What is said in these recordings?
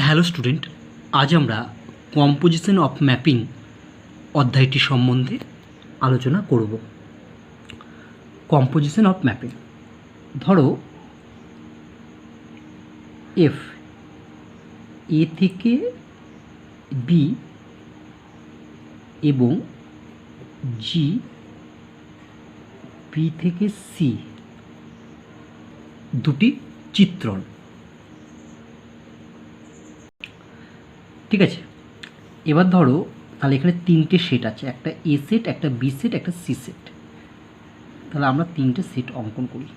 Hello student, আজ আমরা composition of mapping অধ্যায়টি সম্বন্ধে আলোচনা করব। কম্পোজিশন অফ ম্যাপিং, ধরো এফ এ থেকে বি এবং জি বি থেকে সি দুটি চিত্রণ। ঠিক আছে, এবার ধরো তাহলে এখানে তিনটে সেট আছে, একটা এ সেট, একটা বি সেট, একটা সি সেট। তাহলে আমরা তিনটে সেট অঙ্কন করি,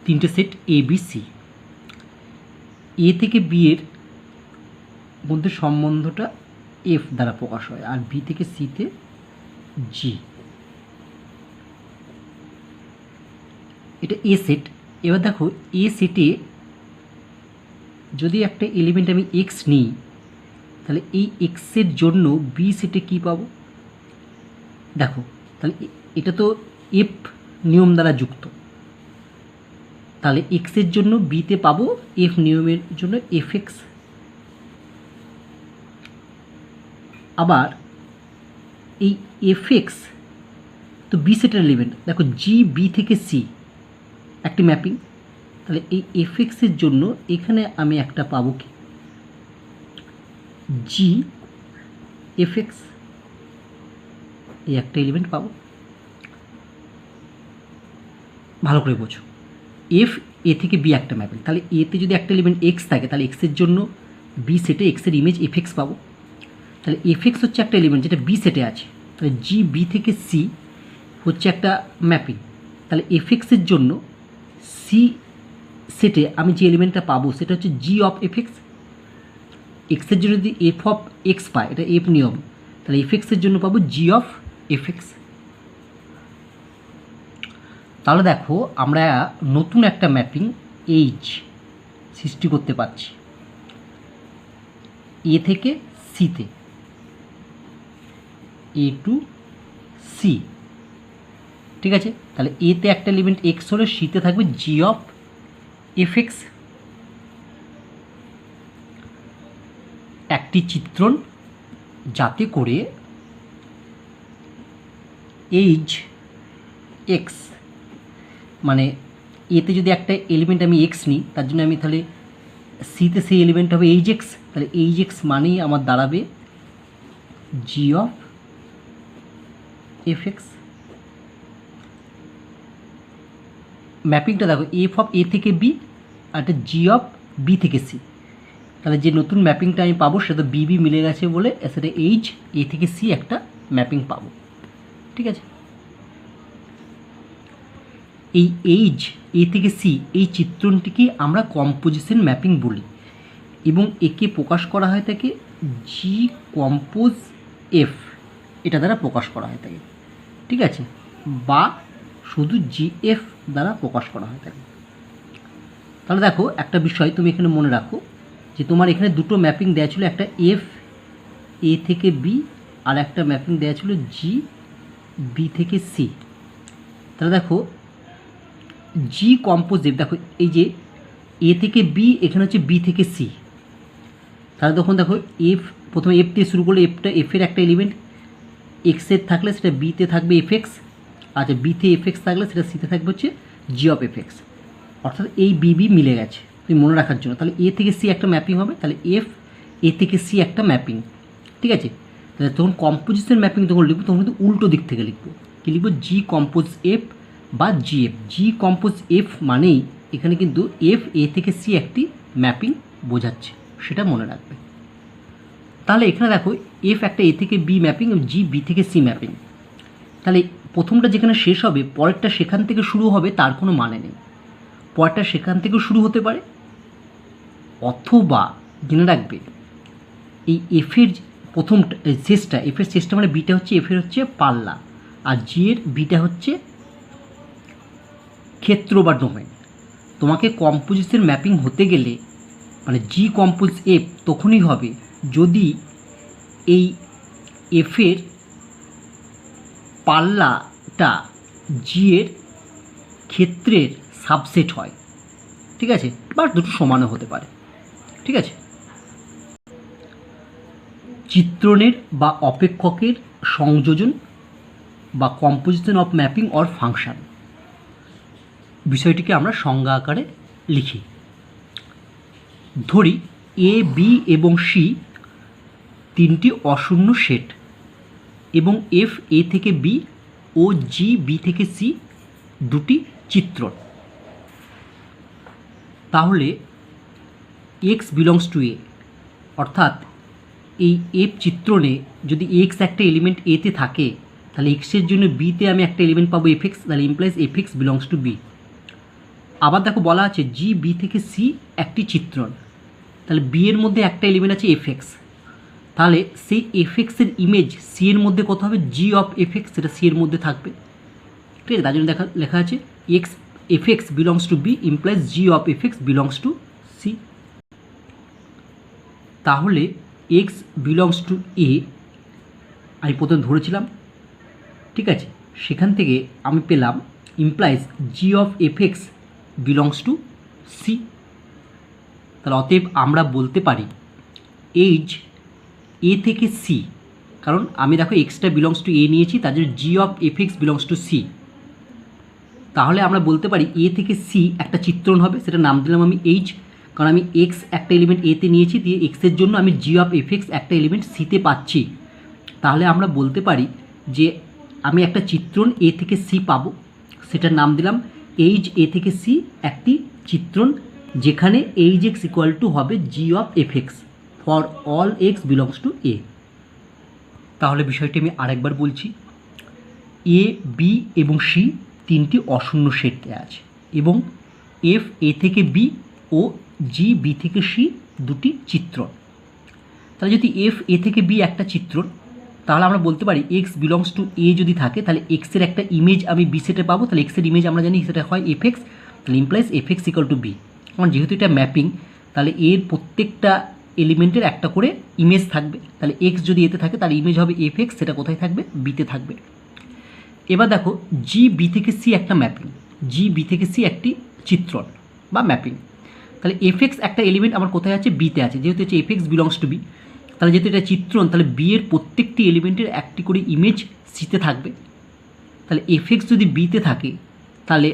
তিনটে সেট এ বি সি। এ থেকে বি এর মধ্যে সম্বন্ধটা এফ দ্বারা প্রকাশ হয়, আর বি থেকে সিতে জি। এটা এ সেট। এবার দেখো এ সেটে যদি একটা এলিমেন্ট আমি এক্স নিই, তাহলে এই এক্সের জন্য বি সেটে কী পাবো? দেখো তাহলে এটা তো এফ নিয়ম দ্বারা যুক্ত, তাহলে এক্সের জন্য বিতে পাবো এফ নিয়মের জন্য এফ এক্স। আবার এই এফ এক্স তো বি সেটের এলিমেন্ট, দেখো জি বি থেকে সি একটি ম্যাপিং, তাহলে এই এফ এক্সের জন্য এখানে আমি একটা পাবো কি জি এফ এক্স, এই একটা এলিমেন্ট পাবো। ভালো করে বোঝো, এফ এ থেকে বি একটা ম্যাপিং, তাহলে এতে যদি একটা এলিমেন্ট এক্স থাকে তাহলে এক্সের জন্য বি সেটে এক্সের ইমেজ এফ এক্স পাবো। তাহলে এফ এক্স হচ্ছে একটা এলিমেন্ট যেটা বি সেটে আছে, তাহলে জি বি থেকে সি হচ্ছে একটা ম্যাপিং। তাহলে এফ এক্সের জন্য সি সেটে আমি যে এলিমেন্টটা পাবো সেটা হচ্ছে জি অফ এফ এক্স। এক্সের জন্য যদি এফ অফ এক্স পায়, এটা এফ নিয়ম, তাহলে এফ এক্সের জন্য পাবো জি অফ এফ এক্স। তাহলে দেখো আমরা নতুন একটা ম্যাপিং এইচ সৃষ্টি করতে পারছি এ থেকে সিতে, এ টু সি। ঠিক আছে, তাহলে এতে একটা এলিমেন্ট এক্স হলে সিতে থাকবে জি অফ এফ এক্স। একটি চিত্রণ যাতে করে এইচ এক্স, মানে এতে যদি একটা এলিমেন্ট আমি এক্স নিই তার জন্য আমি তাহলে সিতে সেই এলিমেন্ট হবে এইচ এক্স, তাহলে এইচ এক্স মানেই আমার দাঁড়াবে জি অফ এফ এক্স। ম্যাপিংটা দেখো এফ অফ এ থেকে বি আর একটা জি অফ বি থেকে সি, তাহলে যে নতুন ম্যাপিংটা আমি পাবো সেটা বি বি মিলে গেছে বলে সেটা এইচ এ থেকে সি একটা ম্যাপিং পাবো। ঠিক আছে, এই এইচ এ থেকে সি এই চিত্রণটিকে আমরা কম্পোজিশন ম্যাপিং বলি এবং একে প্রকাশ করা হয় থাকে জি কম্পোজ এফ, এটা দ্বারা প্রকাশ করা হয় থাকে। ঠিক আছে, বা শুধু জি এফ দ্বারা প্রকাশ করা হয় থাকে। তাহলে দেখো একটা বিষয় তুমি এখানে মনে রাখো যে তোমার এখানে দুটো ম্যাপিং দেওয়া ছিল, একটা এফ এ থেকে বি আর একটা ম্যাপিং দেওয়া ছিল জি বি থেকে সি। তাহলে দেখো জি কম্পোজ এফ, দেখো এই যে এ থেকে বি এখানে হচ্ছে বি থেকে সি, তাহলে তখন দেখো এফ প্রথমে এফ দিয়ে শুরু করলে এফটা এফের একটা এলিমেন্ট এক্সের থাকলে সেটা বিতে থাকবে এফ এক্স, আচ্ছা বিতে এফ এক্স থাকলে সেটা সিতে থাকবে হচ্ছে জি অফ এফ এক্স। অর্থাৎ এই বিবি মিলে গেছে তুমি মনে রাখার জন্য। তাহলে এ থেকে সি একটা ম্যাপিং হবে, তাহলে এফ এ থেকে সি একটা ম্যাপিং। ঠিক আছে, তাহলে তখন কম্পোজিশন ম্যাপিং তখন লিখবো, তখন কিন্তু উল্টো দিক থেকে লিখবো, কী লিখবো জি কম্পোজ এফ বা জি এফ। জি কম্পোজ এফ মানেই এখানে কিন্তু এফ এ থেকে সি একটি ম্যাপিং বোঝাচ্ছে, সেটা মনে রাখবে। তাহলে এখানে দেখো এফ একটা এ থেকে বি ম্যাপিং এবং জি বি থেকে সি ম্যাপিং। তাহলে প্রথমটা যেখানে শেষ হবে পরেরটা সেখান থেকে শুরু হবে তার কোনো মানে নেই, পরেরটা সেখান থেকেও শুরু হতে পারে, অথবা জেনে রাখবে এই এফের প্রথমটা শেষটা, এফের শেষটা মানে বিটা হচ্ছে এফের হচ্ছে পাল্লা, আর জি এর বিটা হচ্ছে ক্ষেত্র বা ডোমেন। তোমাকে কম্পোজিশন ম্যাপিং হতে গেলে মানে জি কম্পোজ এফ তখনই হবে যদি এই এফের পাল্লাটা জি এর ক্ষেত্রের সাবসেট হয়। ঠিক আছে, বা দুটো সমানও হতে পারে। ঠিক আছে। চিত্রণের বা অপেক্ষকের সংযোজন বা composition of mapping or function বিষয়টিকে আমরা সংজ্ঞা আকারে লিখি। ধরি এ বি এবং সি তিনটি অশূন্য সেট এবং এফ এ থেকে বি ও জি বি থেকে সি দুটি চিত্রণ। তাহলে এক্স বিলংস টু এ, অর্থাৎ এই এফ চিত্রণে যদি এক্স একটা এলিমেন্ট এতে থাকে তাহলে এক্সের জন্য বিতে আমি একটা এলিমেন্ট পাবো এফ এক্স, তাহলে implies f x belongs to B. আবার দেখো বলা আছে জি বি থেকে সি একটি চিত্রণ, তাহলে বি এর মধ্যে একটা এলিমেন্ট আছে এফ এক্স, তাহলে সেই এফ এক্সের ইমেজ সি এর মধ্যে কত হবে, জি অফ এফ এক্স, সেটা সি এর মধ্যে থাকবে। ঠিক আছে, তার জন্য লেখা আছে x f x belongs to B implies g of f x belongs to C. তাহলে এক্স বিলংস টু এ আমি প্রথমে ধরেছিলাম, ঠিক আছে, সেখান থেকে আমি পেলাম implies g of f x belongs to C. তাহলে অতএব আমরা বলতে পারি এইচ এ থেকে সি, কারণ আমি দেখো এক্সটা বিলংস টু এ নিয়েছি, তার জন্য g of f x belongs to C. তাহলে আমরা বলতে পারি এ থেকে সি একটা চিত্রণ হবে, সেটা নাম দিলাম আমি এইচ, কারণ আমি এক্স একটা এলিমেন্ট এতে নিয়েছি, দিয়ে এক্সের জন্য আমি জি অফ এফ এক্স একটা এলিমেন্ট সিতে পাচ্ছি। তাহলে আমরা বলতে পারি যে আমি একটা চিত্রণ এ থেকে সি পাবো, সেটার নাম দিলাম এইচ এ থেকে সি একটি চিত্রণ, যেখানে এইচ এক্স ইকুয়াল টু হবে g of f x for all x belongs to A. তাহলে বিষয়টি আমি আরেকবার বলছি, এ বি এবং সি তিনটি অশূন্য সেট দেওয়া আছে এবং এফ এ থেকে বি ও জি বি থেকে সি দুটি চিত্রণ। তাহলে যদি এফ এ থেকে বি একটা চিত্রণ, তাহলে আমরা বলতে পারি এক্স বিলংস টু এ যদি থাকে তাহলে এক্সের একটা ইমেজ আমি বি সেটে পাবো, তাহলে এক্সের ইমেজ আমরা জানি সেটা হয় এফ এক্স, তাহলে implies f x equal to B. কারণ যেহেতু এটা ম্যাপিং, তাহলে এর প্রত্যেকটা এলিমেন্টের একটা করে ইমেজ থাকবে, তাহলে এক্স যদি এতে থাকে তাহলে ইমেজ হবে এফ এক্স, সেটা কোথায় থাকবে, বিতে থাকবে। এবার দেখো জি বি থেকে সি একটা ম্যাপিং, জি বি থেকে সি একটি চিত্রণ বা ম্যাপিং, তাহলে এফ এক্স একটা এলিমেন্ট আমার কোথায় আছে, বিতে আছে, যেহেতু হচ্ছে f x belongs to B, তাহলে যেহেতু এটা চিত্রণ তাহলে বি এর প্রত্যেকটি এলিমেন্টের একটি করে ইমেজ সিতে থাকবে। তাহলে এফ এক্স যদি বিতে থাকে তাহলে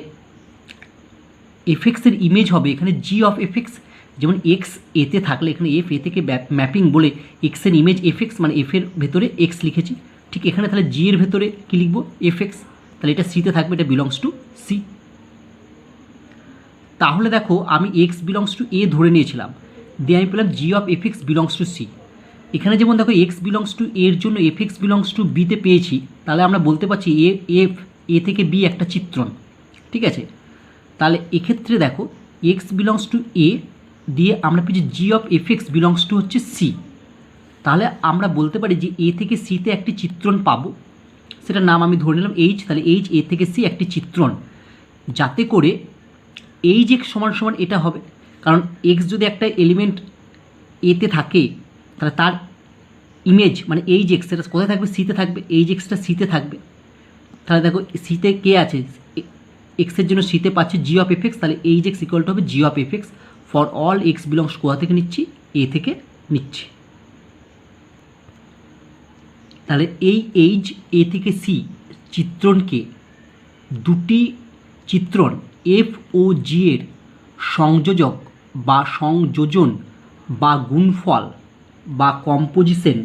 এফ এক্সের ইমেজ হবে এখানে জি অফ এফ এক্স, যেমন এক্স এতে থাকলে এখানে এফ এ থেকে ম্যাপিং বলে এক্সের ইমেজ এফ এক্স, মানে এফ এর ভেতরে এক্স লিখেছি, ঠিক এখানে তাহলে জি এর ভেতরে কী লিখবো, এফ এক্স, তাহলে এটা সিতে থাকবে, এটা বিলংস টু সি। তাহলে দেখো আমি এক্স বিলংস টু এ ধরে নিয়েছিলাম, দিয়ে আমি পেলাম g of f x belongs to C. এখানে যেমন দেখো এক্স বিলংস টু এর জন্য এফ এক্স বিলংস টু বিতে পেয়েছি, তাহলে আমরা বলতে পারছি এফ এ থেকে বি একটা চিত্রণ, ঠিক আছে। তাহলে এক্ষেত্রে দেখো এক্স বিলংস টু এ দিয়ে আমরা পেয়েছি g of f x belongs to হচ্ছে সি, তাহলে আমরা বলতে পারি যে এ থেকে সিতে একটি চিত্রণ পাবো, সেটার নাম আমি ধরে নিলাম এইচ, তাহলে এইচ এ থেকে সি একটি চিত্রণ, যাতে করে এইচ এক্স সমান সমান এটা হবে, কারণ এক্স যদি একটা এলিমেন্ট এতে থাকে তাহলে তার ইমেজ মানে এইচ এক্স সেটা কোথায় থাকবে, সিতে থাকবে, এইচ এক্সটা সিতে থাকবে। তাহলে দেখো সিতে কে আছে, এক্সের জন্য সিতে পাচ্ছে জি অফ এফ এক্স, তাহলে এইচ এক্স ইকুয়াল টু হবে g of f x for all x belongs কোথা থেকে নিচ্ছি, এ থেকে নিচ্ছি। তাহলে এই এইচ এ থেকে সি চিত্রণকে দুটি চিত্রণ এফ ও জি এর সংযোজক বা সংযোজন বা গুণফল বা কম্পোজিশন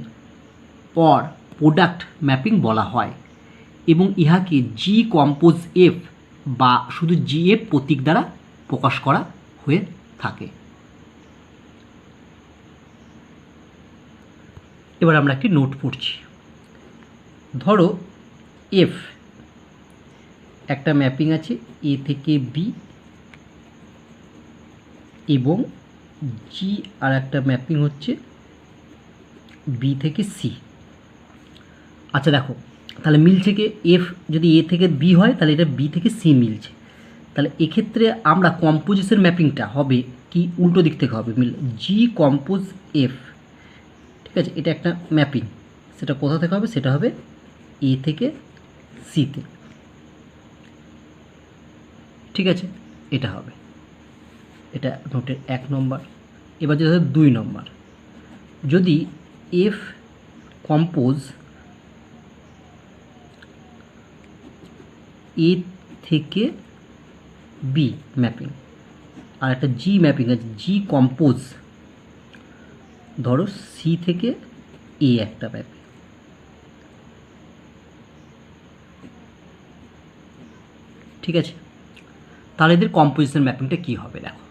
অর প্রোডাক্ট ম্যাপিং বলা হয় এবং ইহাকে জি কম্পোজ এফ বা শুধু জি এফ প্রতীক দ্বারা প্রকাশ করা হয়ে থাকে। এবার আমরা একটি নোট পড়ছি। ধরো এফ একটা ম্যাপিং আছে এ থেকে বি এবং জি আর একটা ম্যাপিং হচ্ছে বি থেকে সি। আচ্ছা দেখো তাহলে মিলছে কি, এফ যদি এ থেকে বি হয় তাহলে এটা বি থেকে সি মিলছে, তাহলে এক্ষেত্রে আমরা কম্পোজিশন ম্যাপিংটা হবে কি উল্টো দিক থেকে হবে, মিল জি কম্পোজ এফ, ঠিক আছে, এটা একটা ম্যাপিং, সেটা কোথা থেকে হবে, সেটা হবে এ থেকে সিতে, ঠিক আছে, এটা হবে, এটা নোটের 1 নম্বর। এবার যেটা 2 নম্বর, যদি এফ কম্পোজ এ থেকে বি ম্যাপিং, আর একটা জি ম্যাপিং আছে, জি কম্পোজ ধরো সি থেকে এ একটা ম্যাপিং, ঠিক আছে? তাহলে এদের কম্পোজিশন ম্যাপিংটা কী হবে দেখো।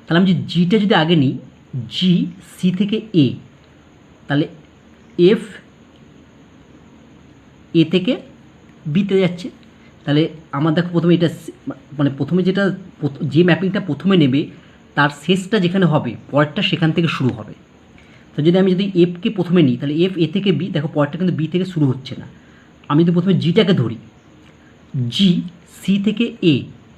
তাহলে আমি যে জিটা যদি আগে নিই, জি সি থেকে এ, তাহলে এফ এ থেকে বিতে যাচ্ছে। তাহলে আমার দেখো প্রথমে এটা মানে প্রথমে যেটা যে ম্যাপিংটা প্রথমে নেবে তার শেষটা যেখানে হবে পরেরটা সেখান থেকে শুরু হবে। তো যদি আমি যদি এফকে প্রথমে নিই তাহলে এফ এ থেকে বি, দেখো পরেরটা কিন্তু বি থেকে শুরু হচ্ছে না। আমি যদি প্রথমে জিটাকে ধরি, জি সি থেকে এ,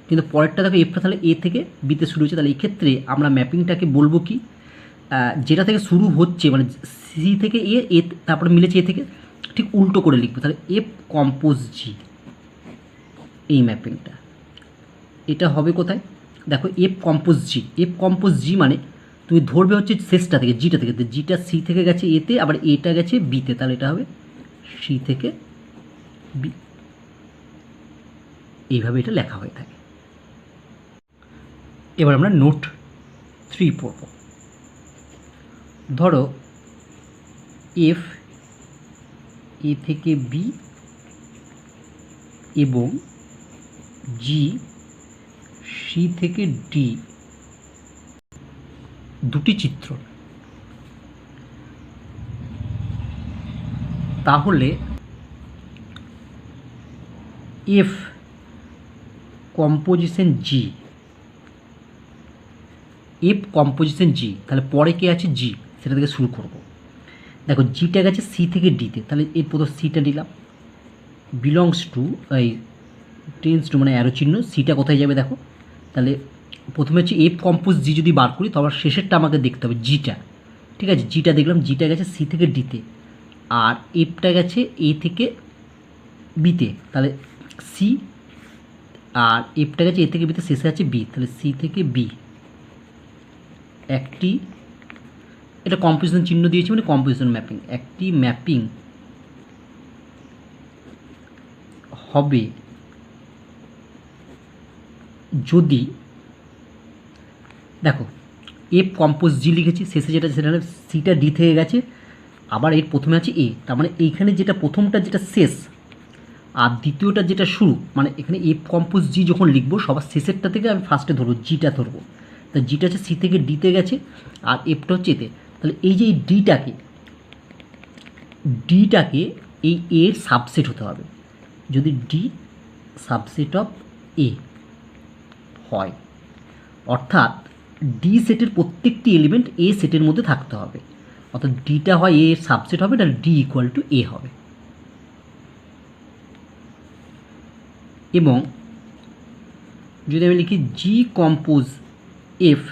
কিন্তু পরেরটা দেখো এফটা তাহলে এ থেকে বিতে শুরু হচ্ছে। তাহলে এই ক্ষেত্রে আমরা ম্যাপিংটাকে বলবো কি, যেটা থেকে শুরু হচ্ছে মানে সি থেকে এ, এ তারপরে মিলেছে এ থেকে, ঠিক উল্টো করে লিখবো। তাহলে এফ কম্পোজ জি, এই ম্যাপিংটা এটা হবে কোথায় দেখো, এফ কম্পোজ জি। এফ কম্পোজ জি মানে তুমি ধরবে হচ্ছে শেষটা থেকে, জিটা থেকে, জিটা সি থেকে গেছে এতে, আবার এটা গেছে বিতে, তাহলে এটা হবে সি থেকে বি, এইভাবে এটা লেখা হয়ে থাকে। এবার আমরা নোট 3 পড়ব। ধরো এফ এ থেকে বি এবং জি সি থেকে ডি দুটি চিত্র, তাহলে এফ কম্পোজিশন জি, এফ কম্পোজিশন জি, তাহলে পরে কে আছে জি, সেটা থেকে শুরু করব। দেখো জিটা গেছে সি থেকে ডিতে, তাহলে এর প্রথম সিটা নিলাম, বিলংস টু এই টেন্স টু মানে অ্যারো চিহ্ন, সিটা কোথায় যাবে দেখো। তাহলে প্রথমে হচ্ছে এফ কম্পোজ জি যদি বার করি তো আবার শেষেরটা আমাকে দেখতে হবে জিটা, ঠিক আছে? জিটা দেখলাম, জিটা গেছে সি থেকে ডিতে, আর এফটা গেছে এ থেকে বিতে, তাহলে সি, আর এফটা গেছে এ থেকে বিতে, শেষে আছে বি, তাহলে সি থেকে বি একটি, এটা কম্পোজিশন চিহ্ন দিয়েছি মানে কম্পোজিশন ম্যাপিং, একটি ম্যাপিং হবে যদি, দেখো এফ কম্পোজ জি লিখেছি, শেষে যেটা সেটা সিটা ডি থেকে গেছে, আবার এর প্রথমে আছে এ, তার মানে এইখানে যেটা প্রথমটা যেটা শেষ আর দ্বিতীয়টা যেটা শুরু, মানে এখানে এফ কম্পোজ জি যখন লিখবো সবার শেষেরটা থেকে আমি ফার্স্টে ধরবো, জিটা ধরবো। তা জিটা হচ্ছে সি থেকে ডিতে গেছে আর এফটা হচ্ছে এতে, তাহলে এই যে এই ডিটাকে এই এর সাবসেট হতে হবে। যদি ডি সাবসেট অফ এ হয়, অর্থাৎ ডি সেটের প্রত্যেকটি এলিমেন্ট এ সেটের মধ্যে থাকতে হবে, অর্থাৎ ডিটা হয় এ এর সাবসেট হবে, তাহলে ডি ইকুয়াল টু এ হবে। এবং যদি আমি লিখি জি কম্পোজ এফ,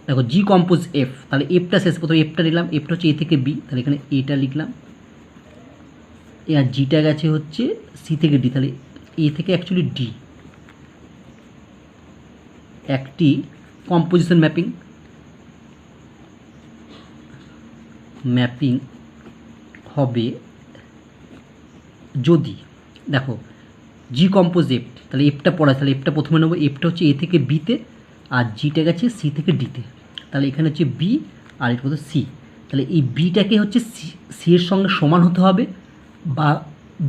দেখো জি কম্পোজ এফ, তাহলে এফটা শেষ, প্রথমে এফটা নিলাম, এফটা হচ্ছে এ থেকে বি, তাহলে এখানে এটা লিখলাম, আর জিটা গেছে হচ্ছে সি থেকে ডি, তাহলে এ থেকে অ্যাকচুয়ালি ডি, একটি কম্পোজিশন ম্যাপিং হবে যদি, দেখো জি কম্পোজ এফ, তাহলে এফটা পড়া, তাহলে এফটা প্রথমে নেবো, এফটা হচ্ছে এ থেকে বিতে আর জিটা গেছে সি থেকে ডিতে, তাহলে এখানে হচ্ছে বি আর এটা হচ্ছে সি, তাহলে এই বিটাকে হচ্ছে সি এর সঙ্গে সমান হতে হবে বা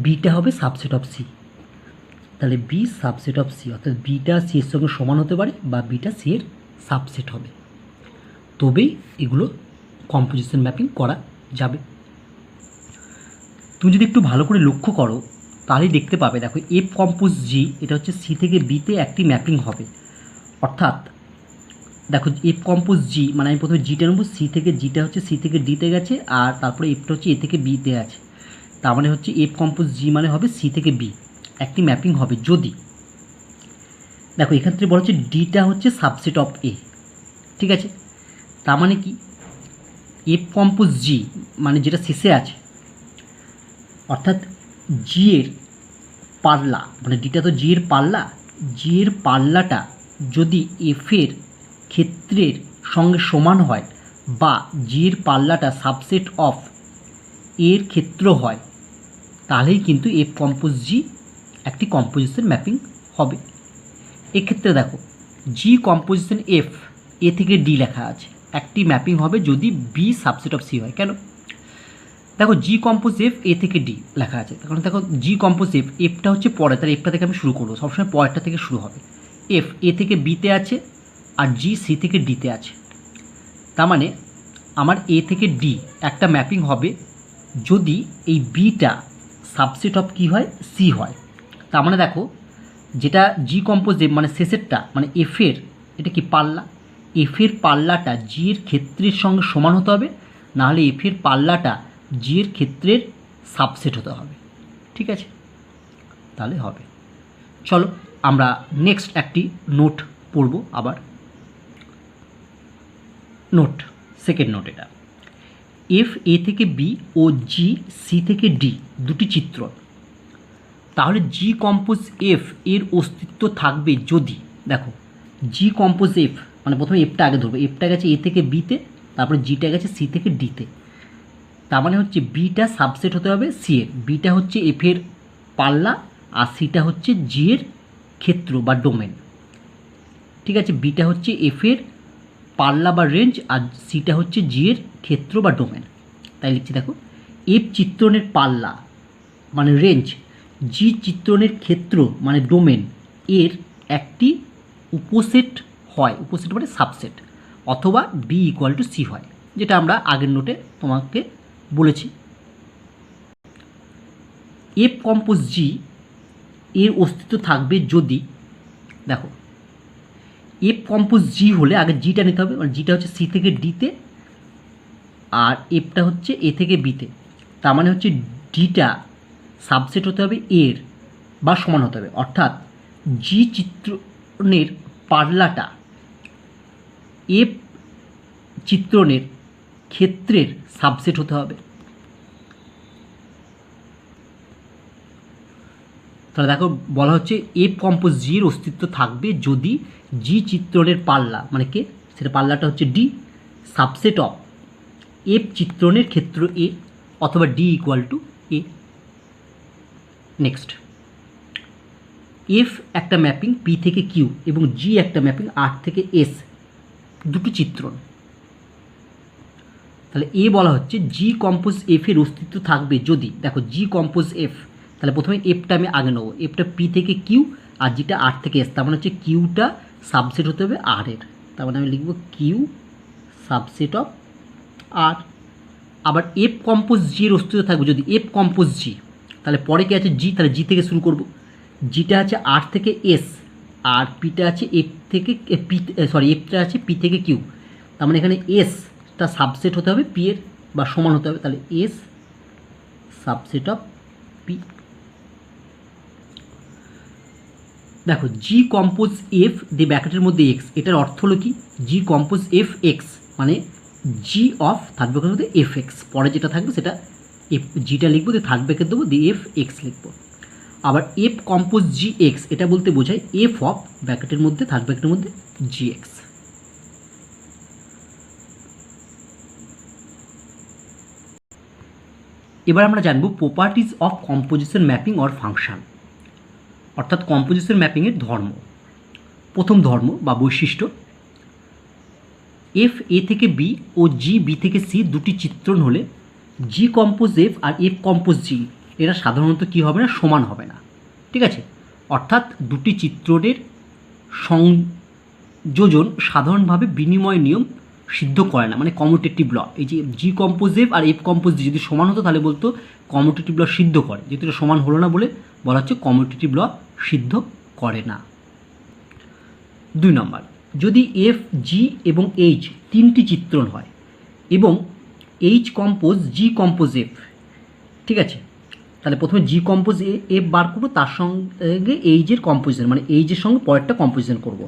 বিটা হবে সাবসেট অফ সি, তাহলে বি সাবসেট অফ সি, অর্থাৎ বিটা সি এর সঙ্গে সমান হতে পারে বা বিটা সি এর সাবসেট হবে, তবেই এগুলো কম্পোজিশন ম্যাপিং করা যাবে। তুমি যদি একটু ভালো করে লক্ষ্য করো তাহলেই দেখতে পাবে, দেখো এফ কম্পোজ জি এটা হচ্ছে সি থেকে বিতে একটি ম্যাপিং হবে, অর্থাৎ দেখো এফ কম্পোজ জি মানে আমি প্রথমে জিটা নেবো, সি থেকে জিটা হচ্ছে সি থেকে ডিতে গেছে আর তারপরে এফটা হচ্ছে এ থেকে বিতে আছে, তার মানে হচ্ছে এফ কম্পোজ জি মানে হবে সি থেকে বি একটি ম্যাপিং হবে যদি, দেখো এক্ষেত্রে বলা হচ্ছে ডিটা হচ্ছে সাবসেট অফ এ, ঠিক আছে? তার মানে কি এফ কম্পোজ জি মানে যেটা শেষে আছে, অর্থাৎ জি এর পাল্লা, মানে ডিটা তো জি এর পাল্লা, জি এর পাল্লাটা যদি এফের ক্ষেত্রের সঙ্গে সমান হয় বা জি এর পাল্লাটা সাবসেট অফ এর ক্ষেত্র হয়, তাহলেই কিন্তু এফ কম্পোজ জি একটি কম্পোজিশন ম্যাপিং হবে। এক্ষেত্রে দেখো জি কম্পোজিশন এফ এ থেকে ডি লেখা আছে, একটি ম্যাপিং হবে যদি বি সাবসেট অফ সি হয়। কেন? দেখো জি কম্পোজ এফ এ থেকে ডি লেখা আছে, কারণ দেখো জি কম্পোজ এফ, এফটা হচ্ছে পরে, তাহলে এফটা থেকে আমি শুরু করবো, সবসময় পরেরটা থেকে শুরু হবে। এফ এ থেকে বিতে আছে আর জি সি থেকে ডিতে আছে, তার মানে আমার এ থেকে ডি একটা ম্যাপিং হবে যদি এই বিটা সাবসেট অফ কী হয়, সি হয়। তার মানে দেখো যেটা জি কম্পোজ এফ মানে শেষেরটা মানে এফের, এটা কি পাল্লা, এফের পাল্লাটা জি এর ক্ষেত্রের সঙ্গে সমান হতে হবে, নাহলে এফের পাল্লাটা জি এর ক্ষেত্রের সাবসেট হতে হবে। ঠিক আছে, তাহলে হবে। চলো আমরা নেক্সট একটি নোট পড়ব আবার। নোট, সেকেন্ড নোট এটা, এফ এ থেকে বি ও জি সি থেকে ডি দুটি চিত্র, তাহলে জি কম্পোজ এফ এর অস্তিত্ব থাকবে যদি, দেখো জি কম্পোজ এফ মানে প্রথমে এফটা আগে ধরবো, এফটা গেছে এ থেকে বিতে, তারপরে জিটা গেছে সি থেকে ডিতে, তার মানে হচ্ছে বিটা সাবসেট হতে হবে সি এর, বিটা হচ্ছে এফের পাল্লা আর সিটা হচ্ছে জি এর ক্ষেত্র বা ডোমেন। ঠিক আছে, বিটা হচ্ছে এফের পাল্লা বা রেঞ্জ আর সিটা হচ্ছে জি এর ক্ষেত্র বা ডোমেন। তাই লিখছি দেখো, এফ চিত্রণের পাল্লা মানে রেঞ্জ, জি চিত্রণের ক্ষেত্র মানে ডোমেন এর একটি উপসেট হয়, উপসেট মানে সাবসেট, অথবা বি ইকুয়াল টু সি হয়, যেটা আমরা আগের নোটে তোমাকে বলেছি। এফ কম্পোজ জি এর অস্তিত্ব থাকবে যদি, দেখো এফ কম্পোজ জি হলে আগে জিটা নিতে হবে, মানে জিটা হচ্ছে সি থেকে ডিতে আর এফটা হচ্ছে এ থেকে বিতে, তার মানে হচ্ছে ডিটা সাবসেট হতে হবে এর বা সমান হতে হবে, অর্থাৎ জি চিত্রণের পাল্লাটা এফ চিত্রণের ক্ষেত্রের সাবসেট হতে হবে। তাহলে দেখো বলা হচ্ছে এফ কম্পোজ জি এর অস্তিত্ব থাকবে যদি জি চিত্রণের পাল্লা মানে কে, সেটা পাল্লাটা হচ্ছে ডি, সাবসেট অফ এফ চিত্রণের ক্ষেত্র এ অথবা D equal to A. Next, F একটা ম্যাপিং পি থেকে কিউ এবং জি একটা ম্যাপিং আর থেকে এস, দুটো চিত্রণ, তাহলে এ বলা হচ্ছে জি কম্পোজ এফ এর অস্তিত্ব থাকবে যদি, দেখো জি কম্পোজ এফ, তাহলে প্রথমে এফটা আমি আগে নেবো, এফটা পি থেকে কিউ আর যেটা আর থেকে এস, তার মানে হচ্ছে কিউটা সাবসেট হতে হবে আর এর, তার মানে আমি লিখবো কিউ সাবসেট অফ আর। আবার এফ কম্পোজ জি এর অস্তিত্ব থাকবে যদি এফ কম্পোজ জি, তাহলে পরে কি আছে জি, তাহলে জি থেকে শুরু করব, জিটা আছে আর থেকে এস আর পিটা আছে এফ থেকে পি, সরি এফটা আছে পি থেকে কিউ, তার মানে এখানে এসটা সাবসেট হতে হবে পি এর বা সমান হতে হবে, তাহলে এস সাবসেট অফ পি। দেখো জি কম্পোজ এফ দিয়ে ব্র্যাকেটের মধ্যে এক্স, এটার অর্থ হলো কি, জি কম্পোজ এফ এক্স মানে জি অফ থার্ড ব্র্যাকেটের মধ্যে এফ এক্স, পরে যেটা থাকবে সেটা এফ জিটা লিখবো, দিয়ে থার্ড ব্র্যাকেট দেবো, দিয়ে এফ এক্স লিখবো। আবার এফ কম্পোজ জি এক্স এটা বলতে বোঝায় এফ অফ ব্র্যাকেটের মধ্যে থার্ড ব্র্যাকেটের মধ্যে জি এক্স। এবার আমরা জানবো properties of composition mapping or function, অর্থাৎ কম্পোজিশন ম্যাপিংয়ের ধর্ম। প্রথম ধর্ম বা বৈশিষ্ট্য, এফ এ থেকে বি ও জি বি থেকে সি দুটি চিত্রণ হলে জি compose F R F compose জি এরা সাধারণত কী হবে না, সমান হবে না। ঠিক আছে, অর্থাৎ দুটি চিত্রণের সংযোজন সাধারণভাবে বিনিময় নিয়ম সিদ্ধ করে না, মানে কমিউটেটিভ ল। এই যে জি compose F R F compose জি যদি সমান হতো তাহলে বলতো কমিউটেটিভ ল সিদ্ধ করে, যেহেতু এটা সমান হলো না বলে বলা হচ্ছে কমিউটেটিভ ল সিদ্ধ করে না। 2 নম্বর, যদি এফ জি এবং এইচ তিনটি চিত্রণ হয় এবং H compose g compose F, ঠিক আছে, তাহলে প্রথমে জি কম্পোজ এফ বার করবো, তার সঙ্গে এইচের কম্পোজিশন মানে এইচের সঙ্গে পরেরটা কম্পোজিশন করব।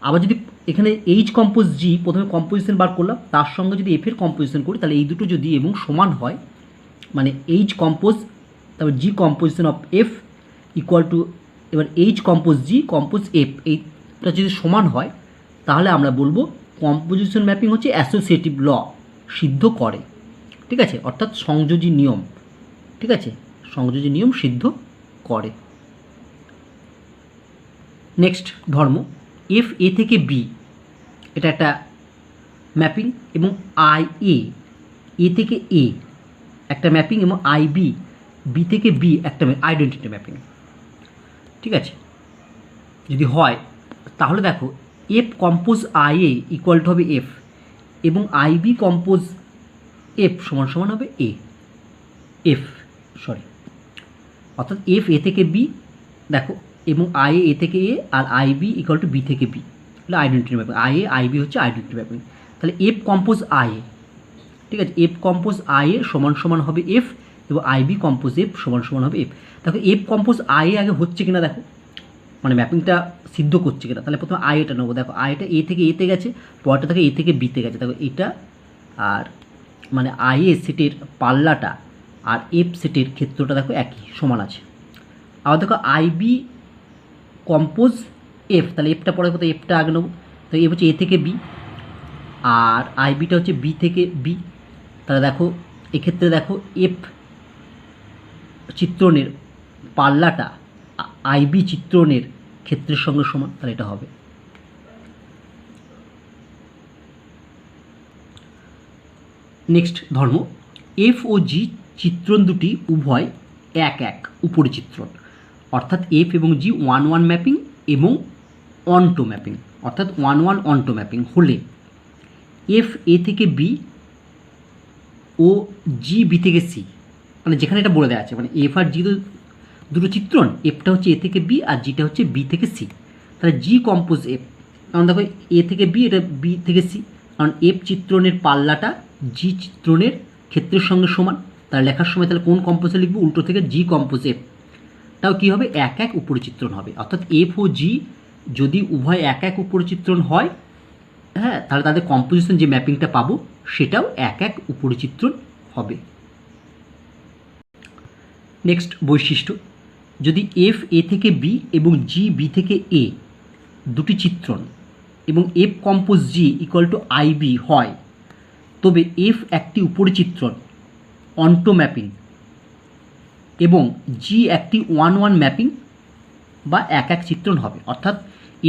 আবার যদি এখানে এইচ কম্পোজ জি প্রথমে কম্পোজিশন বার করলাম, তার সঙ্গে যদি এফের কম্পোজিশন করি, তাহলে এই দুটো যদি এবং সমান হয়, মানে এইচ কম্পোজ তারপর g composition of f equal to এবার h compose g compose f এইটা যদি সমান হয় তাহলে আমরা বলবো কম্পোজিশন ম্যাপিং হচ্ছে অ্যাসোসিয়েটিভ ল সিদ্ধ করে, ঠিক আছে, অর্থাৎ সংযোজী নিয়ম, ঠিক আছে, সংযোজী নিয়ম সিদ্ধ করে। নেক্সট ধর্ম, এফ এ থেকে বি এটা একটা ম্যাপিং এবং আই এ থেকে এ একটা ম্যাপিং এবং আই বি থেকে বি একটা আইডেন্টিটি ম্যাপিং, ঠিক আছে। যদি হয় তাহলে দেখো F compose I A equal to হবে এফ এবং আই বি কম্পোজ এফ সমান সমান হবে অর্থাৎ এফ এ থেকে বি দেখো এবং আই এ থেকে এ আর I B equal to B থেকে বি, তাহলে আইডেন্টিটি ম্যাপিং আই বি হচ্ছে আইডেন্টিটি ম্যাপিং। তাহলে এফ কম্পোজ আই এ, ঠিক আছে, এফ কম্পোজ আই এ সমান সমান হবে এফ এবং আই বি কম্পোজ এফ সমান সমান হবে এফ। দেখো এফ কম্পোজ আই এ আগে হচ্ছে কিনা দেখো, মানে ম্যাপিংটা সিদ্ধ করছে কিনা। তাহলে প্রথমে আই এটা নেবো, দেখো আইটা এ থেকে এতে গেছে, পরটা থেকে এ থেকে বিতে গেছে, দেখো এটা আর মানে আই এ সেটের পাল্লাটা আর এফ সেটের ক্ষেত্রটা দেখো একই সমান আছে। আবার দেখো আই বি কম্পোজ এফ, তাহলে এফটা পরে কোথাও এফটা আগে নেবো, তো এফ হচ্ছে এ থেকে বি আর আই বিটা হচ্ছে বি থেকে বি। তাহলে দেখো এক্ষেত্রে দেখো এফ চিত্রণের পাল্লাটা আই বি চিত্রণের ক্ষেত্রের সঙ্গে সমান, তাহলে এটা হবে। নেক্সট ধর্ম, এফ ও জি চিত্রণ দুটি উভয় এক এক উপরি চিত্রণ, অর্থাৎ এফ এবং জি ওয়ান ওয়ান ম্যাপিং এবং অনটো ম্যাপিং, অর্থাৎ ওয়ান ওয়ান অনটো ম্যাপিং হলে এফ এ থেকে বি ও জি বি থেকে সি, মানে যেখানে এটা বলে দেওয়া আছে মানে এফ আর জি দুটো চিত্রণ, এফটা হচ্ছে এ থেকে বি আর জিটা হচ্ছে বি থেকে সি, তাহলে জি কম্পোজ এফ, কারণ দেখো এ থেকে বি এটা বি থেকে সি, কারণ এফ চিত্রণের পাল্লাটা জি চিত্রণের ক্ষেত্রের সঙ্গে সমান, তাহলে লেখার সময় তাহলে কোন কম্পোজে লিখবো, উল্টো থেকে জি কম্পোজ এফ, তাও কী হবে এক এক উপরি চিত্রণ হবে। অর্থাৎ এফ ও জি যদি উভয় এক এক উপরি চিত্রণ হয়, হ্যাঁ, তাহলে তাদের কম্পোজিশন যে ম্যাপিংটা পাবো সেটাও এক এক উপরি চিত্রণ হবে। নেক্সট বৈশিষ্ট্য, যদি এফ এ থেকে বি এবং জি বি থেকে এ দুটি চিত্রণ এবং f compose g equal to I B হয় তবে এফ একটি উপরি চিত্রণ অন্টো ম্যাপিং এবং জি একটি ওয়ান ওয়ান ম্যাপিং বা এক এক চিত্রণ হবে। অর্থাৎ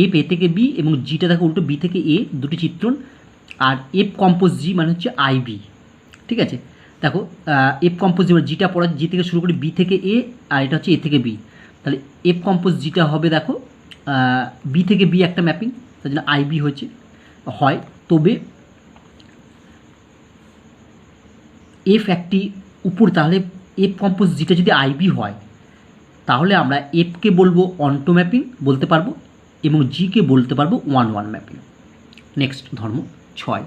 এফ এ থেকে বি এবং জিটা দেখো উল্টো বি থেকে এ দুটি চিত্রণ, আর এফ কম্পোজ জি মানে হচ্ছে আই বি, ঠিক আছে। দেখো এফ কম্পোজ জি মানে জিটা পড়া জি থেকে শুরু করে বি থেকে এ আর এটা হচ্ছে এ থেকে বি, তাহলে এফ কম্পোজ জিটা হবে দেখো বি থেকে বি একটা ম্যাপিং, তার জন্য আই বি হয়েছে হয়, তবে এফ একটি উপর, তাহলে এফ কম্পোজ জিটা যদি আই বি হয় তাহলে আমরা এফকে বলবো অন্টো ম্যাপিং বলতে পারবো এবং জিকে বলতে পারবো ওয়ান ওয়ান ম্যাপিং। নেক্সট ধর্ম 6,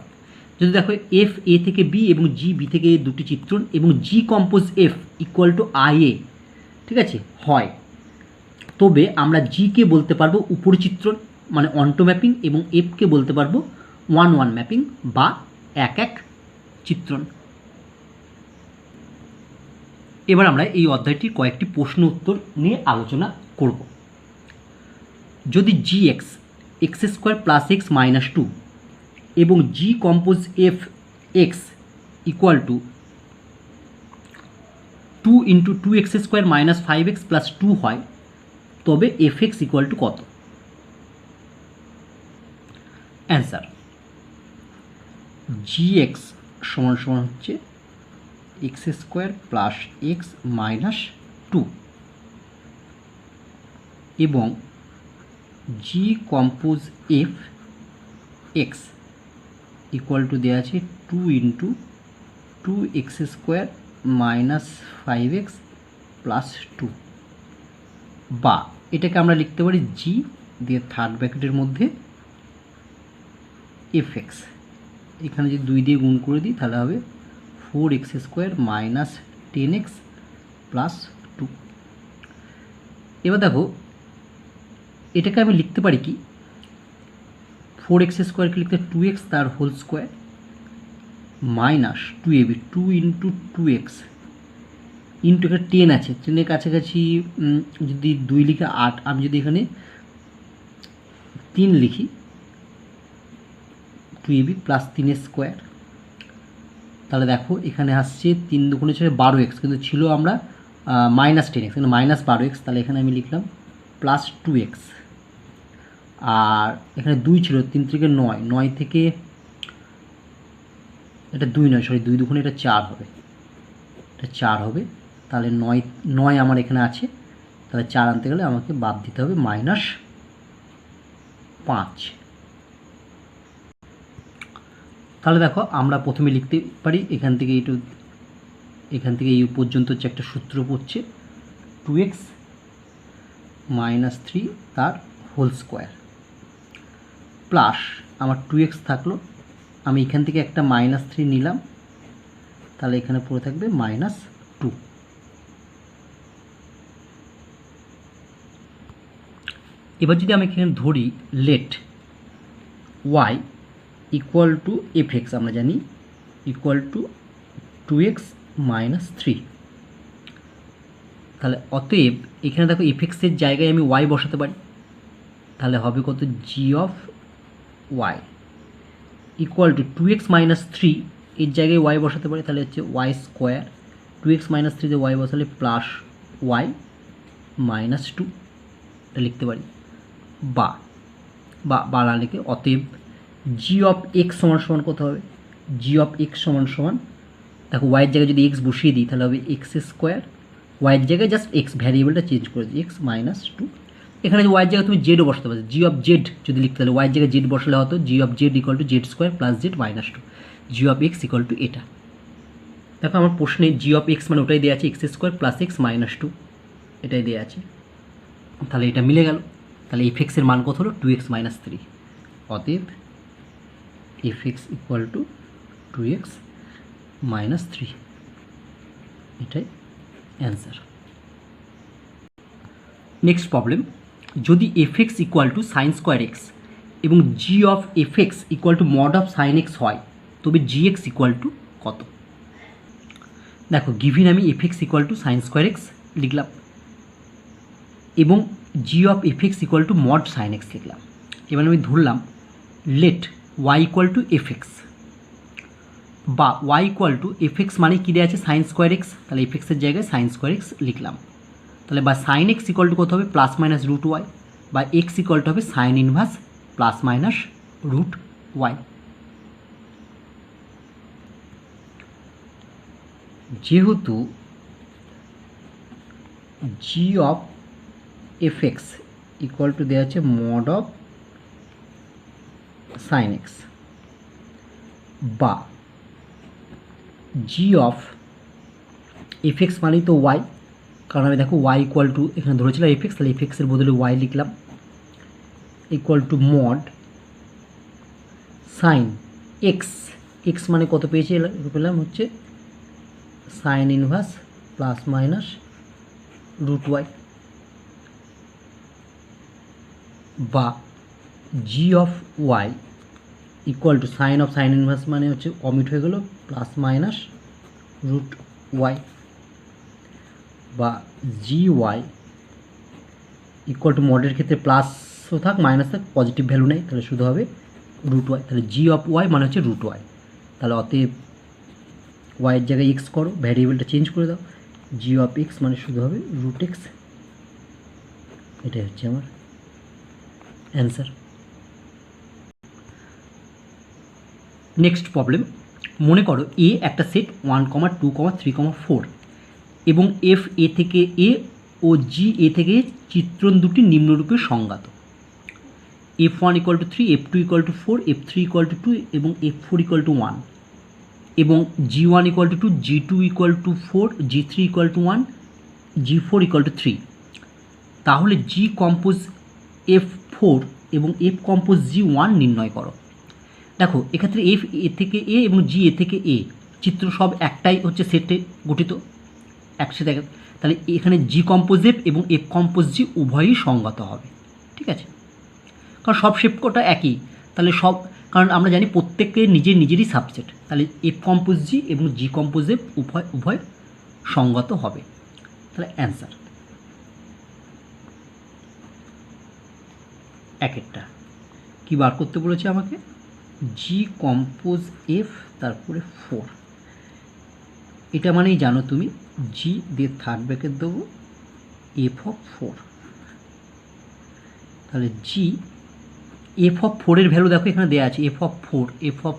যদি দেখো এফ এ থেকে বি এবং জি বি থেকে এ দুটি চিত্রণ এবং g compose F equal to I A, ঠিক আছে, হয় তবে আমরা জিকে বলতে পারবো উপরি চিত্রণ মানে অন্টো ম্যাপিং এবং এফকে বলতে পারবো ওয়ান ওয়ান ম্যাপিং বা এক এক চিত্রণ। এবার আমরা এই অধ্যায়টির কয়েকটি প্রশ্ন উত্তর নিয়ে আলোচনা করব। যদি g x x square plus x minus two এবং g compose f x equal to 2 into 2x square minus 5x plus 2 হয় তবে এফ এক্স ইকুয়াল টু কত? অ্যান্সার, জি এক্স সমান সমান হচ্ছে x square plus x minus 2 এবং g compose f x equal to দেওয়া আছে 2 into 2x square minus 5x plus 2, বা এটাকে আমরা লিখতে পারি জি দিয়ে থার্ড ব্র্যাকেটের মধ্যে এফ এক্স, এখানে যদি 2 দিয়ে গুণ করে দিই তাহলে হবে 4x square minus 10x plus 2। এবার দেখো এটাকে আমি লিখতে পারি কি 4x স্কোয়ারকে লিখতে 2x তার whole square minus 2ab 2 into 2x into এখানে 10 আছে, 10-এর কাছাকাছি যদি 2 লিখে 8, আমি যদি এখানে 3 লিখি 2ab প্লাস 3 স্কোয়ার, তাহলে দেখো এখানে আসছে 3 দুগুণে 12x, কিন্তু ছিল আমরা -10x, এখানে -12x, তাহলে এখানে আমি লিখলাম প্লাস 2x। আর এখানে 2 ছিল, 3 থেকে 9, 9 থেকে এটা 2 নয়, সরি 2 দুগুণে এটা 4 হবে, এটা 4 হবে, তাহলে 9 আমার এখানে আছে, তাহলে 4 আনতে গেলে আমাকে বাদ দিতে হবে -5। তাহলে দেখো আমরা প্রথমে লিখতে পারি এখান থেকে এই পর্যন্ত হচ্ছে একটা সূত্র পড়ছে 2x - 3 তার হোল স্কোয়ার, প্লাস আমার 2x থাকলো, আমি এখান থেকে একটা -3 নিলাম, তাহলে এখানে পড়ে থাকবে -2। এবার যদি আমি এখানে ধরি let y equal to fx, আমরা জানি ইকুয়াল টু 2x - 3, তাহলে অতএব এখানে দেখো fx-এর জায়গায় আমি y বসাতে পারি, তাহলে হবে কত g of y equal two 2x - 3, এর জায়গায় y বসাতে পারি, তাহলে হচ্ছে y স্কোয়ার, 2x - 3 দিয়ে y বসালে প্লাস y -2 এটা লিখতে পারি, বা না লিখে অতএব g অফ x সমান কত হবে, g অফ x সমান দেখো y এর জায়গায় যদি x বসিয়ে দিই তাহলে হবে x স্কোয়ার, y এর জায়গায় জাস্ট x ভ্যারিয়েবলটা চেঞ্জ করে দিই, x -2, এখানে y এর জায়গায় তুমি জেডও বসাতে পারো, g অফ z যদি লিখতে তাহলে y এর জায়গায় z বসালে হতো g of z equal to z square plus z -2, g of x equal to এটা। দেখো আমার প্রশ্নে g অফ x মানে ওটাই দেওয়া আছে, x স্কোয়ার প্লাস x -2 এটাই দেওয়া আছে, তাহলে এটা মিলে গেল, তাহলে fx এর মান কত হলো 2x - 3, অতএব fx ইকুয়াল টু 2x - 3, এটাই অ্যান্সার। নেক্সট প্রবলেম, যদি fx equal to sine square x এবং g of fx equal to mod of sine x হয়, তবে gx ইকুয়াল টু কত? দেখো গিভিন আমি fx equal to sine square x লিখলাম এবং g of fx equal to mod sine x লিখলাম, এবার আমি ধরলাম let y equal to fx, বা y ইকুয়াল টু fx মানে কী দেওয়া আছে সাইন স্কোয়ার এক্স, তাহলে fx-এর জায়গায় সাইন স্কোয়ার এক্স লিখলাম, তাহলে বা সাইন এক্স ইকুয়াল টু কত হবে প্লাস মাইনাস রুট ওয়াই, বা এক্স ইকুয়াল টু হবে sine inverse plus minus root y. যেহেতু g of fx equal to দেওয়া আছে মড অফ সাইন এক্স, বা g অফ fx মানেই তো y, কারণ আমি দেখো y ইকুয়াল টু এখানে ধরেছিলাম fx, তাহলে fx-এর বদলে y লিখলাম, equal to mod sine x, x মানে কত পেলাম হচ্ছে sine inverse plus minus root y, বা g of y equal to sine of sine inverse মানে হচ্ছে অমিট হয়ে গেল প্লাস মাইনাস রুট ওয়াই, বা জি ওয়াই ইকুয়াল টু মডের ক্ষেত্রে প্লাসও থাক মাইনাস থাক পজিটিভ ভ্যালু নেই, তাহলে শুধু হবে রুট ওয়াই, তাহলে জি অফ ওয়াই মানে হচ্ছে রুট ওয়াই, তাহলে অতএব ওয়াইয়ের জায়গায় এক্স করো, ভ্যারিয়েবলটা চেঞ্জ করে দাও, জি অফ এক্স মানে শুধু হবে রুট এক্স, এটাই হচ্ছে আমার অ্যান্সার। নেক্সট প্রবলেম, মনে করো এ একটা সেট 1, 2, 3, 4 এবং এফ এ থেকে এ ও জি এ থেকে চিত্রণ দুটি নিম্নরূপে সংজ্ঞাত, f1 equal to 3, f2 equal to 4, f3 equal to 2 এবং f4 ইকুয়াল টু 1, এবং g1 equal to 2, g2 equal to 4, g3 equal to 1, g4 equal to 3, তাহলে g কম্পোজ f4 এবং f কম্পোজ g1 নির্ণয় করো। দেখো এক্ষেত্রে f এ থেকে a এবং g এ থেকে a চিত্র সব একটাই হচ্ছে সেটে গঠিত একসাথে, তাহলে এখানে g কম্পোজ f এবং f কম্পোজ g উভয়ই সংগত হবে, ঠিক আছে, কারণ সব শেপ কোটা একই, তাহলে সব, কারণ আমরা জানি প্রত্যেকের নিজেরই সাবসেট, তাহলে এফ কম্পোজ জি এবং জি কম্পোজ এফ উভয় সংগত হবে। তাহলে অ্যান্সার এক একটা কী বার করতে বলেছে আমাকে, জি কম্পোজ এফ তারপরে 4, এটা মানেই জানো তুমি জি দিয়ে থার্ড ব্র্যাকেট দেবো এফ অফ 4, তাহলে জি এফ অফ 4-এর ভ্যালু দেখো এখানে দেওয়া আছে এফ অফ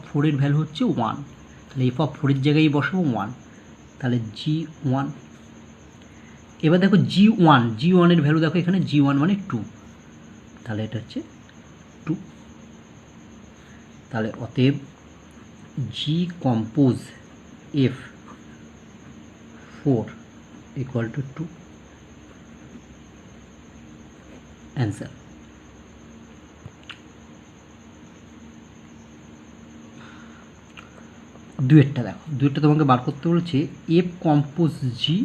4-এর ভ্যালু হচ্ছে 1, তাহলে এফ অফ 4-এর জায়গায় বসাবো 1, তাহলে জি 1। এবার দেখো জি ওয়ানের ভ্যালু দেখো এখানে জি1 মানে 2, তাহলে এটা হচ্ছে 2, তাহলে অতএব g compose f 4 equal to 2, answer. দুয়েরটা দেখো, দুয়েরটা তোমাকে বার করতে বলেছে এফ কম্পোজ জি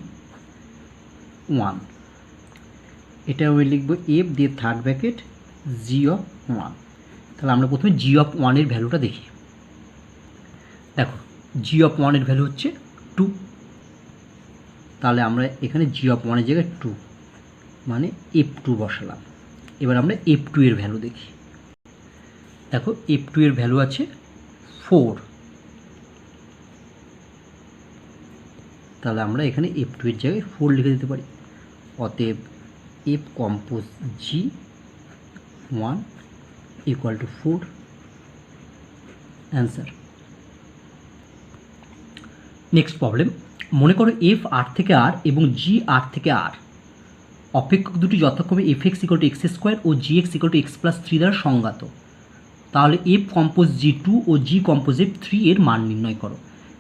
1, এটা আমি লিখবো এফ দিয়ে থার্ড ব্র্যাকেট জি অফ 1, তাহলে আমরা প্রথমে জি অফ 1-এর ভ্যালুটা দেখি। দেখো জি অফ 1-এর ভ্যালু হচ্ছে 2, তাহলে আমরা এখানে জি অফ 1-এর জায়গায় 2 মানে F2 বসালাম। এবার আমরা F2 এর ভ্যালু দেখি। দেখো F2 এর ভ্যালু আছে 4, তাহলে আমরা এখানে F2 এর জায়গায় 4 লিখে দিতে পারি। অতএব F compose G1 equal to 4, answer. Next problem, মনে করো এফ আর থেকে আর এবং জি আর থেকে আর অপেক্ষক দুটি যথাক্রমে f x equal to x square ও g x equal to x plus 3 দ্বারা সংজ্ঞাত, তাহলে এফ কম্পোজ G2 ও জি কম্পোজ F3 এর মান নির্ণয় করো।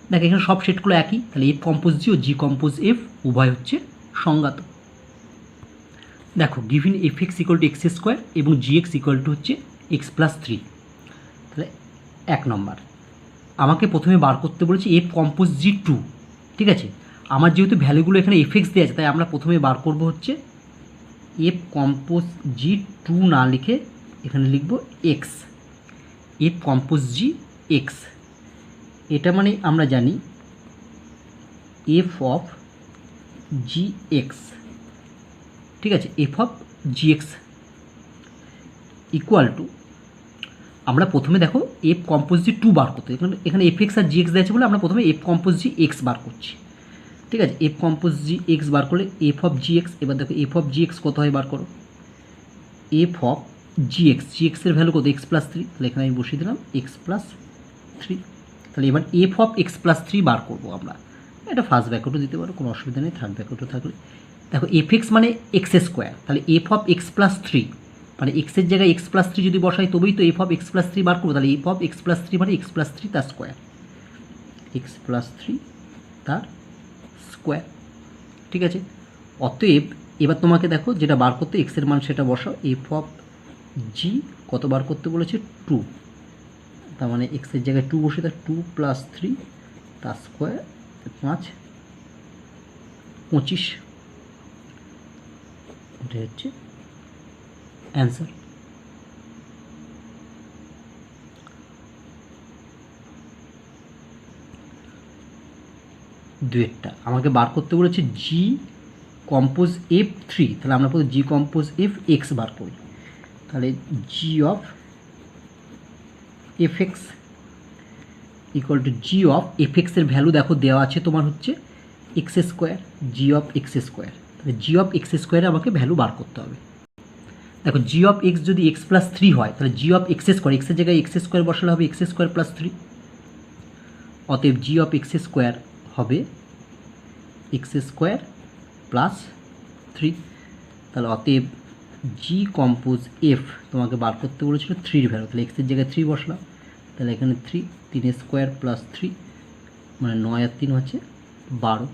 দেখো এখানে সব সেটগুলো একই, তাহলে এফ কম্পোজ জি ও জি কম্পোজ এফ উভয় হচ্ছে সংজ্ঞাত। দেখো given F x equal to x square এবং জি এক্স ইকুয়াল টু হচ্ছে এক্স প্লাস 3, তাহলে 1 নম্বর আমাকে প্রথমে বার করতে বলেছি এফ কম্পোজ G2, ঠিক আছে। আমার যেহেতু ভ্যালুগুলো এখানে এফ এক্স দেওয়া আছে তাই আমরা প্রথমে বার করব হচ্ছে এফ কম্পোজ G2 না লিখে এখানে লিখব এক্স, এফ কম্পোজ জি এক্স, এটা মানে আমরা জানি এফ অফ জি এক্স, ঠিক আছে, F of G x equal two, আমরা প্রথমে দেখো এফ কম্পোজ G2 বার করতে, এখানে এফ এক্স আর জি এক্স দিয়েছে বলে আমরা প্রথমে এফ কম্পোজ জি এক্স বার করছি, ঠিক আছে। এফ কম্পোজ জি এক্স বার করলে এফ অফ জি এক্স, এবার দেখো এফ অফ জি এক্স কত হয় বার করো, এফ অফ জি এক্সের ভ্যালু কত এক্স প্লাস 3, তাহলে এখানে আমি বসিয়ে দিলাম এক্স প্লাস 3, তাহলে এবার এফ অফ এক্স প্লাস 3 বার করবো আমরা, এটা ফার্স্ট ব্র্যাকেটও দিতে পারো কোনো অসুবিধা নেই, থার্ড ব্র্যাকেটও থাকলে। দেখো এফ এক্স মানে এক্স স্কোয়ার, তাহলে এফ অফ এক্স প্লাস 3 মানে এক্সের জায়গায় এক্স প্লাস 3 যদি বসাই তবেই তো এফ অফ এক্স প্লাস 3 বার করবো, তাহলে এফ অফ এক্স প্লাস 3 মানে এক্স প্লাস 3 তার স্কোয়ার, এক্স প্লাস 3 তার স্কোয়ার, ঠিক আছে। অতএব এবার তোমাকে দেখো যেটা বার করতে এক্সের মান সেটা বসাও, এফ অফ জি কত বার করতে বলেছে 2, তার মানে এক্সের জায়গায় 2 বসে, তার 2 প্লাস 3 তার স্কোয়ার 5 25, এটা হচ্ছে অ্যান্সার। দুয়েরটা আমাকে বার করতে বলেছে জি কম্পোজ F3, তাহলে আমরা প্রথমে জি কম্পোজ এফ এক্স বার করি, তাহলে g of f x equal to g of f এক্সের ভ্যালু দেখো দেওয়া আছে তোমার হচ্ছে x square, g of x square, তাহলে জি অফ এক্স স্কোয়ারে আমাকে ভ্যালু বার করতে হবে। দেখো জি অফ এক্স যদি এক্স প্লাস 3 হয় তাহলে জি অফ এক্স স্কোয়ার, এক্সের জায়গায় এক্স স্কোয়ার বসালে হবে এক্স স্কোয়ার প্লাস 3, অতএব জি অফ এক্স স্কোয়ার হবে এক্স স্কোয়ার প্লাস 3, তাহলে অতএব জি কম্পোজ এফ তোমাকে বার করতে বলেছিল 3-এর ভ্যালু, তাহলে এক্সের জায়গায় 3 বসলাম, তাহলে এখানে 3 3 স্কোয়ার প্লাস 3 মানে 9 আর 3 হচ্ছে 12,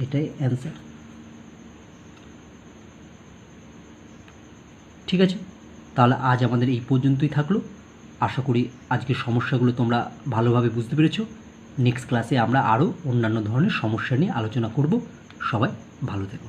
এটাই অ্যান্সার, ঠিক আছে। তাহলে আজ আমাদের এই পর্যন্তই থাকলো, আশা করি আজকের সমস্যাগুলো তোমরা ভালোভাবে বুঝতে পেরেছো। নেক্সট ক্লাসে আমরা আরও অন্যান্য ধরনের সমস্যা নিয়ে আলোচনা করব। সবাই ভালো থেকো।